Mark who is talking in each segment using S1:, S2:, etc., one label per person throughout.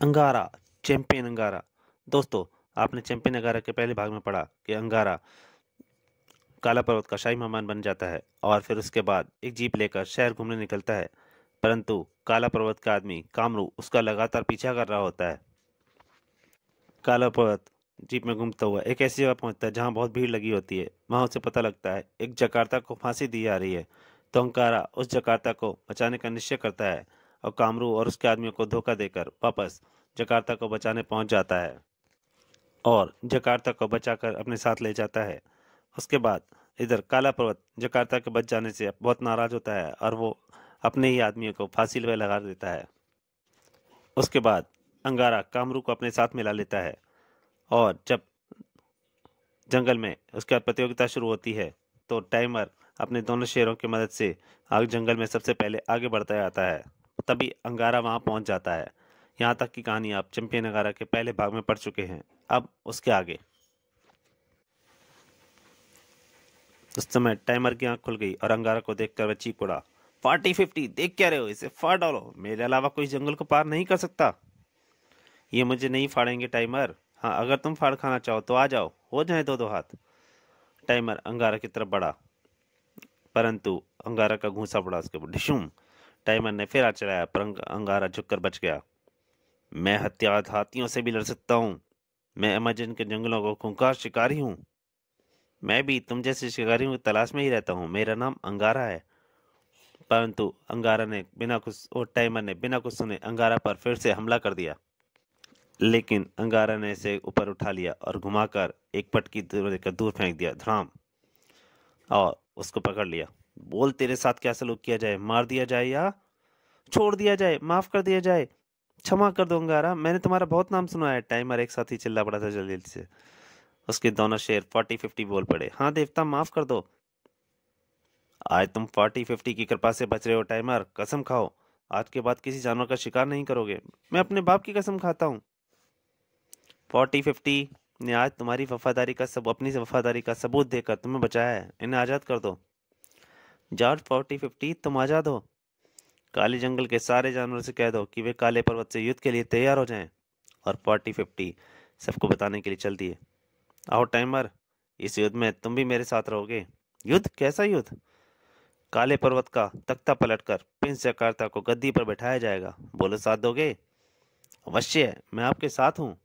S1: अंगारा, चैंपियन अंगारा। दोस्तों, आपने चैंपियन अंगारा के पहले भाग में पढ़ा कि अंगारा काला पर्वत का शाही मेहमान बन जाता है और फिर उसके बाद एक जीप लेकर शहर घूमने निकलता है। परंतु काला पर्वत का आदमी कामरू उसका लगातार पीछा कर रहा होता है। काला पर्वत जीप में घूमता हुआ एक ऐसी जगह पहुंचता है जहां बहुत भीड़ लगी होती है। वहां उसे पता लगता है एक जकार्ता को फांसी दी जा रही है। तो अंगारा उस जकार्ता को बचाने का निश्चय करता है और कामरू और उसके आदमियों को धोखा देकर वापस जकार्ता को बचाने पहुंच जाता है और जकार्ता को बचाकर अपने साथ ले जाता है। उसके बाद इधर काला पर्वत जकार्ता के बच जाने से बहुत नाराज होता है और वो अपने ही आदमियों को फांसी पे लगा देता है। उसके बाद अंगारा कामरू को अपने साथ मिला लेता है और जब जंगल में उसके बाद प्रतियोगिता शुरू होती है तो टाइमर अपने दोनों शेरों की मदद से आग जंगल में सबसे पहले आगे बढ़ता जाता है। तभी अंगारा वहां पहुंच जाता है। यहाँ तक की कहानी आप चैंपियन अंगारा के पहले भाग में पढ़ चुके हैं। अब उसके आगे। उस समय टाइमर की आंख खुल गई और अंगारा को देखकर वह चीख पड़ा, 40-50 देख क्या रहे हो, इसे फाड़ डालो, मेरे अलावा कोई जंगल को पार नहीं कर सकता। ये मुझे नहीं फाड़ेंगे टाइमर। हाँ, अगर तुम फाड़ खाना चाहो तो आ जाओ, हो जाए दो दो हाथ। टाइमर अंगारा की तरफ बढ़ा परंतु अंगारा का घूंसा पड़ा उसके ऊपर। ढिशुम। टाइमर ने फिर हाथ चलाया पर अंगारा झुककर बच गया। मैं हत्यार हाथियों से भी लड़ सकता हूँ। मैं अमेजन के जंगलों को खूंखार शिकारी हूँ। मैं भी तुम जैसे शिकारियों की तलाश में ही रहता हूँ। मेरा नाम अंगारा है। परंतु अंगारा ने बिना कुछ और टाइमर ने बिना कुछ सुने अंगारा पर फिर से हमला कर दिया। लेकिन अंगारा ने इसे ऊपर उठा लिया और घुमाकर एक पटकी दूर लेकर दूर फेंक दिया। धड़ाम। और उसको पकड़ लिया। बोल, तेरे साथ क्या सलूक किया जाए? मार दिया जाए या छोड़ दिया जाए? माफ कर दिया जाए? क्षमा कर दो अंगारा, मैंने तुम्हारा बहुत नाम सुना है। टाइमर एक साथ ही चिल्ला पड़ा था जल्दी से। उसके दोनों शेर 40-50 बोल पड़े। हाँ देवता, माफ कर दो। आज तुम 40-50 की कृपा से बच रहे हो टाइमर। कसम खाओ, आज के बाद किसी जानवर का शिकार नहीं करोगे। मैं अपने बाप की कसम खाता हूँ। 40-50 ने आज तुम्हारी वफादारी का अपनी वफादारी का सबूत देकर तुम्हें बचाया है। इन्हें आजाद कर दो। जॉर्ज 40-50, तुम आजाद हो। काले जंगल के सारे जानवरों से कह दो कि वे काले पर्वत से युद्ध के लिए तैयार हो जाएं। और 40-50 सबको बताने के लिए चल दिए। आओ टाइमर, इस युद्ध में तुम भी मेरे साथ रहोगे। युद्ध? कैसा युद्ध? काले पर्वत का तख्ता पलटकर प्रिंस जकार्ता को गद्दी पर बैठाया जाएगा। बोलो, साथ दोगे? अवश्य, मैं आपके साथ हूँ।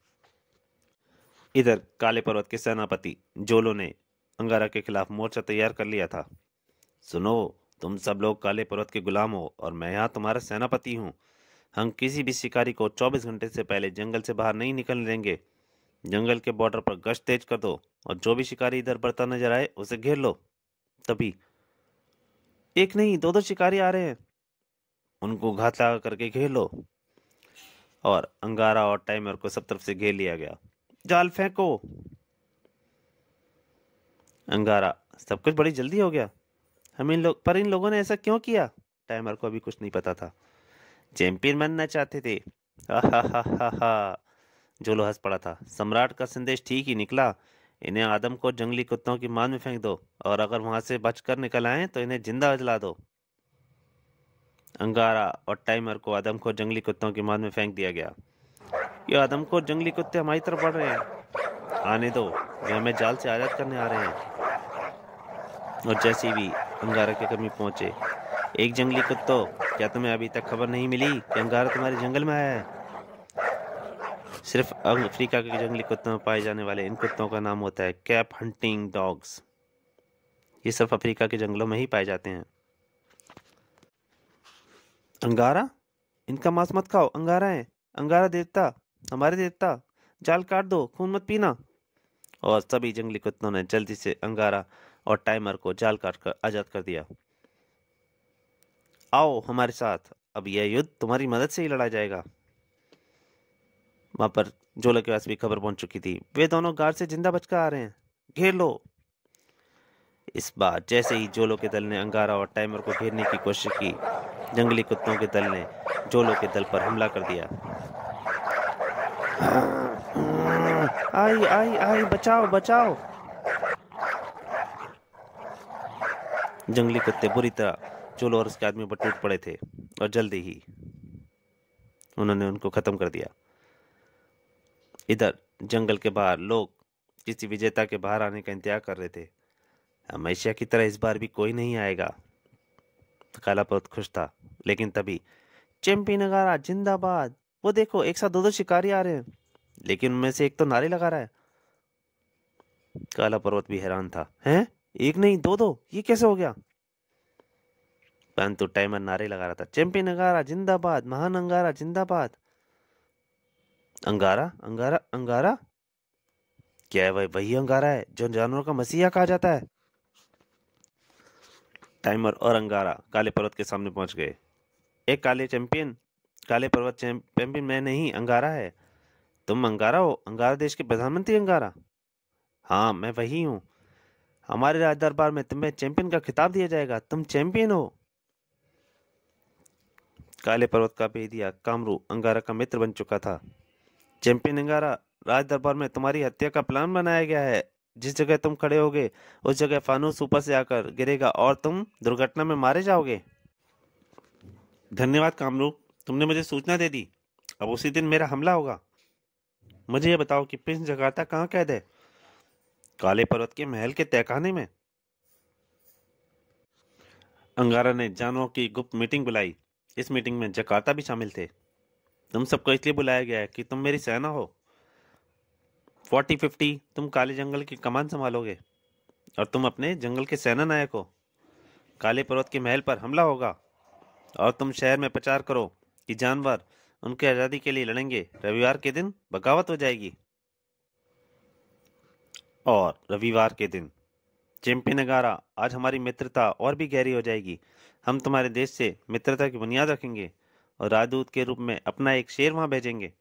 S1: इधर काले पर्वत के सेनापति जोलो ने अंगारा के खिलाफ मोर्चा तैयार कर लिया था। सुनो, तुम सब लोग काले पर्वत के गुलाम हो और मैं यहाँ तुम्हारा सेनापति हूँ। हम किसी भी शिकारी को 24 घंटे से पहले जंगल से बाहर नहीं निकलने देंगे। जंगल के बॉर्डर पर गश्त तेज कर दो और जो भी शिकारी इधर बढ़ता नजर आए उसे घेर लो। तभी एक नहीं, दो दो शिकारी आ रहे हैं, उनको घात लगा करके घेर लो। और अंगारा और टाइमर को सब तरफ से घेर लिया गया। जाल फेंको। अंगारा, सब कुछ बड़ी जल्दी हो गया। हम इन लोगों ने ऐसा क्यों किया? टाइमर को अभी कुछ नहीं पता था। चैंपियन बनना चाहते थे। हा हा हा हा हा। जोलो हंस पड़ा था। सम्राट का संदेश ठीक ही निकला। इन्हें आदम को जंगली कुत्तों की मान में फेंक दो और अगर वहां से बचकर निकल आए तो इन्हें जिंदा जला दो। अंगारा और टाइमर को आदम को जंगली कुत्तों की मान में फेंक दिया गया। ये आदम को जंगली कुत्ते हमारी तरफ बढ़ रहे हैं। आने दो, वे हमें जाल से आजाद करने आ रहे हैं। और जैसे भी अंगारा के करीब पहुंचे, एक जंगली कुत्तों, क्या तुम्हें अभी तक खबर नहीं मिली कि अंगारा तुम्हारे जंगल में आया है? सिर्फ अफ्रीका के जंगली कुत्तों में पाए जाने वाले इन कुत्तों का नाम होता है कैप हंटिंग डॉग्स। ये सिर्फ अफ्रीका के जंगलों में ही पाए जाते हैं। अंगारा, इनका मांस मत खाओ। अंगारा है, अंगारा देवता, हमारे देवता। जाल काट दो, खून मत पीना। और सभी जंगली कुत्तों ने जल्दी से अंगारा और टाइमर को जाल काट कर आजाद कर दिया। आओ हमारे साथ, अब यह युद्ध तुम्हारी मदद से ही लड़ा जाएगा। वहां पर जोला के पास भी खबर पहुंच चुकी थी। वे दोनों गार्ड से जिंदा बचकर आ रहे हैं, घेर लो। इस बार जैसे ही जोलो के दल ने अंगारा और टाइमर को घेरने की कोशिश की, जंगली कुत्तों के दल ने जोलो के दल पर हमला कर दिया। आई आई आई, बचाओ बचाओ। जंगली कुत्ते बुरी तरह जोलो और उसके आदमी पर टूट पड़े थे और जल्दी ही उन्होंने उनको खत्म कर दिया। इधर जंगल के बाहर लोग किसी विजेता के बाहर आने का इंतजार कर रहे थे। हमेशा की तरह इस बार भी कोई नहीं आएगा। काला बहुत खुश था, लेकिन तभी चैंपियन नगारा जिंदाबाद, वो देखो एक साथ दो दो शिकारी आ रहे हैं, लेकिन उनमें से एक तो नारे लगा रहा है। काला पर्वत भी हैरान था। हैं? एक नहीं दो दो, ये कैसे हो गया? परंतु टाइमर नारे लगा रहा था, चैंपियन अंगारा जिंदाबाद, महान अंगारा जिंदाबाद। अंगारा अंगारा अंगारा? क्या है? वही अंगारा है जो जानवरों का मसीहा कहा जाता है। टाइमर और अंगारा काले पर्वत के सामने पहुंच गए। एक काले चैंपियन, काले पर्वत चैंपियन मैं नहीं, अंगारा है। तुम अंगारा हो? अंगारा देश के प्रधानमंत्री अंगारा? हाँ, मैं वही हूँ। हमारे राज दरबार में तुम्हें चैंपियन का खिताब दिया जाएगा, तुम चैंपियन हो। काले पर्वत का भेदिया कामरू अंगारा का मित्र बन चुका था। चैंपियन अंगारा, राज दरबार में तुम्हारी हत्या का प्लान बनाया गया है। जिस जगह तुम खड़े होगे उस जगह फानूस ऊपर से आकर गिरेगा और तुम दुर्घटना में मारे जाओगे। धन्यवाद कामरू, तुमने मुझे सूचना दे दी। अब उसी दिन मेरा हमला होगा। मुझे ये बताओ कि प्रिंस जकार्ता कहाँ कैद है? काले पर्वत के महल के तहखाने में। अंगारा ने जानवरों की गुप्त मीटिंग बुलाई। इस मीटिंग में जकार्ता भी शामिल थे। तुम सबको इसलिए बुलाया गया है कि तुम मेरी सेना हो। 40-50 तुम काले जंगल की कमान संभालोगे और तुम अपने जंगल के सेना नायक हो। काले पर्वत के महल पर हमला होगा और तुम शहर में प्रचार करो कि जानवर उनकी आज़ादी के लिए लड़ेंगे। रविवार के दिन बगावत हो जाएगी। और रविवार के दिन चैंपियन अंगारा, आज हमारी मित्रता और भी गहरी हो जाएगी। हम तुम्हारे देश से मित्रता की बुनियाद रखेंगे और राजदूत के रूप में अपना एक शेर वहां भेजेंगे।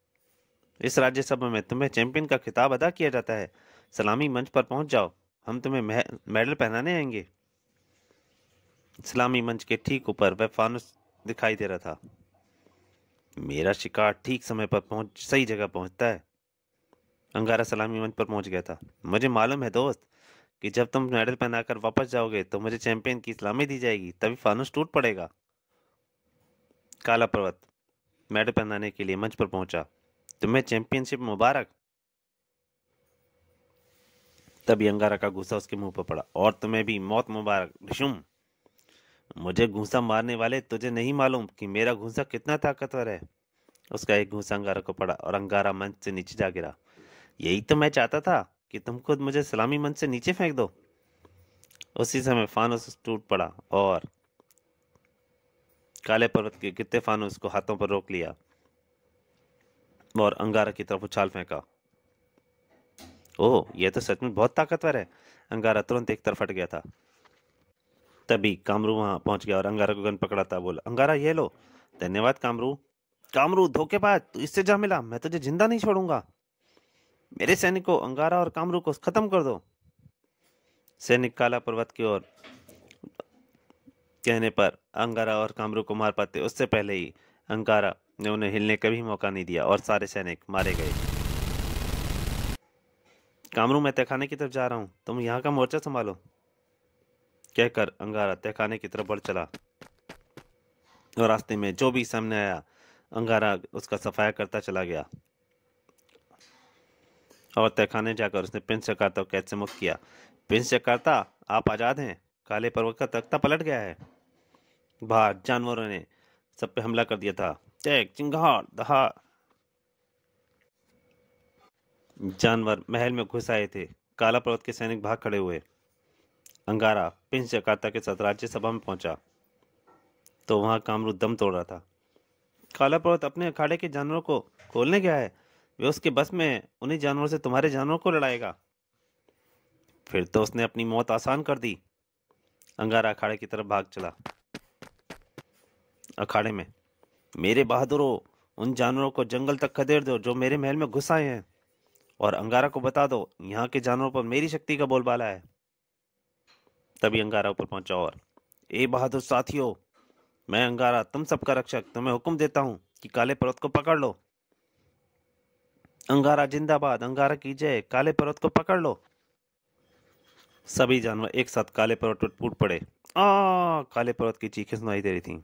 S1: इस राज्यसभा में तुम्हें चैंपियन का खिताब अदा किया जाता है। सलामी मंच पर पहुंच जाओ, हम तुम्हें मेडल पहनाने आएंगे। सलामी मंच के ठीक ऊपर वह फानुस दिखाई दे रहा था। मेरा शिकार ठीक समय पर सही जगह पहुंचता है। अंगारा सलामी मंच पर पहुंच गया था। मुझे मालूम है दोस्त कि जब तुम मेडल पहनाकर वापस जाओगे तो मुझे चैंपियन की सलामी दी जाएगी, तभी फानुस टूट पड़ेगा। काला पर्वत मेडल पहनाने के लिए मंच पर पहुंचा। तुम्हें चैंपियनशिप मुबारक। तभी अंगारा का गुस्सा उसके मुंह पर पड़ा। और तुम्हें भी मौत मुबारक ढुशुम। मुझे घूंसा मारने वाले, तुझे नहीं मालूम कि मेरा घूंसा कितना ताकतवर है। उसका एक घूंसा अंगारा को पड़ा और अंगारा मंच से नीचे जा गिरा। यही तो मैं चाहता था कि तुम खुद मुझे सलामी मंच से नीचे फेंक दो। उसी समय फानुस टूट पड़ा और काले पर्वत के गिरते फानुस को हाथों पर रोक लिया और अंगारा की तरफ उछाल फेंका। ओह, यह तो सच में बहुत ताकतवर है। अंगारा तुरंत एक तरफ हट गया था। तभी कामरू वहां पहुंच गया और अंगारा को गन पकड़ा था। बोला, अंगारा ये लो। धन्यवाद कामरू। कामरू धोखेबाज, तू इससे जा मिला, मैं तुझे जिंदा नहीं छोड़ूंगा। मेरे सैनिकों, अंगारा और कामरू को खत्म कर दो। सैनिक काला पर्वत की ओर कहने पर अंगारा और कामरू को मार पाते उससे पहले ही अंगारा ने उन्हें हिलने का भी मौका नहीं दिया और सारे सैनिक मारे गए। कामरू, मैं तहखाने की तरफ जा रहा हूं, तुम यहाँ का मोर्चा संभालो। कहकर अंगारा तहखाने की तरफ बढ़ चला और रास्ते में जो भी सामने आया अंगारा उसका सफाया करता चला गया और तहखाने जाकर उसने प्रिंस जकार्ता को कैद से मुक्त किया। प्रिंस जकार्ता, आप आजाद हैं। काले पर्वत का तख्ता पलट गया है। बाहर जानवरों ने सब पे हमला कर दिया था। चेक चिंगार दहाड़। जानवर महल में घुस आए थे। काला पर्वत के सैनिक भाग खड़े हुए। अंगारा प्रिंस जकार्ता के साथ राज्यसभा में पहुंचा तो वहां कामरू दम तोड़ रहा था। काला पर्वत अपने अखाड़े के जानवरों को खोलने गया है। वे उसके बस में है। उन्हीं जानवरों से तुम्हारे जानवरों को लड़ाएगा। फिर तो उसने अपनी मौत आसान कर दी। अंगारा अखाड़े की तरफ भाग चला। अखाड़े में, मेरे बहादुरों, उन जानवरों को जंगल तक खदेड़ दो जो मेरे महल में घुस आए हैं और अंगारा को बता दो यहाँ के जानवरों पर मेरी शक्ति का बोलबाला है। तभी अंगारा ऊपर पहुंचा और, ए बहादुर साथियों, मैं अंगारा तुम सबका रक्षक तुम्हें हुक्म देता हूं कि काले पर्वत को पकड़ लो। अंगारा जिंदाबाद, अंगारा की जय, काले पर्वत को पकड़ लो। सभी जानवर एक साथ काले पर्वत पर टूट पड़े। काले पर्वत की चीखें सुनाई दे रही थी।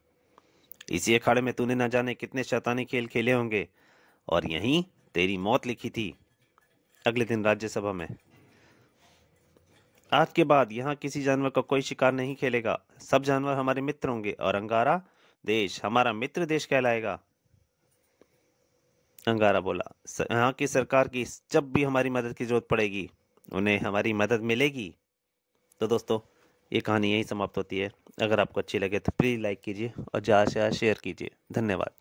S1: इसी अखाड़े में तूने न जाने कितने शैतानी खेल खेले होंगे और यहीं तेरी मौत लिखी थी। अगले दिन राज्यसभा में, आज के बाद यहाँ किसी जानवर का कोई शिकार नहीं खेलेगा, सब जानवर हमारे मित्र होंगे और अंगारा देश हमारा मित्र देश कहलाएगा। अंगारा बोला, यहाँ की सरकार की जब भी हमारी मदद की जरूरत पड़ेगी उन्हें हमारी मदद मिलेगी। तो दोस्तों, ये कहानी यहीं समाप्त होती है। अगर आपको अच्छी लगे तो प्लीज़ लाइक कीजिए और ज़्यादा से ज़्यादा शेयर कीजिए। धन्यवाद।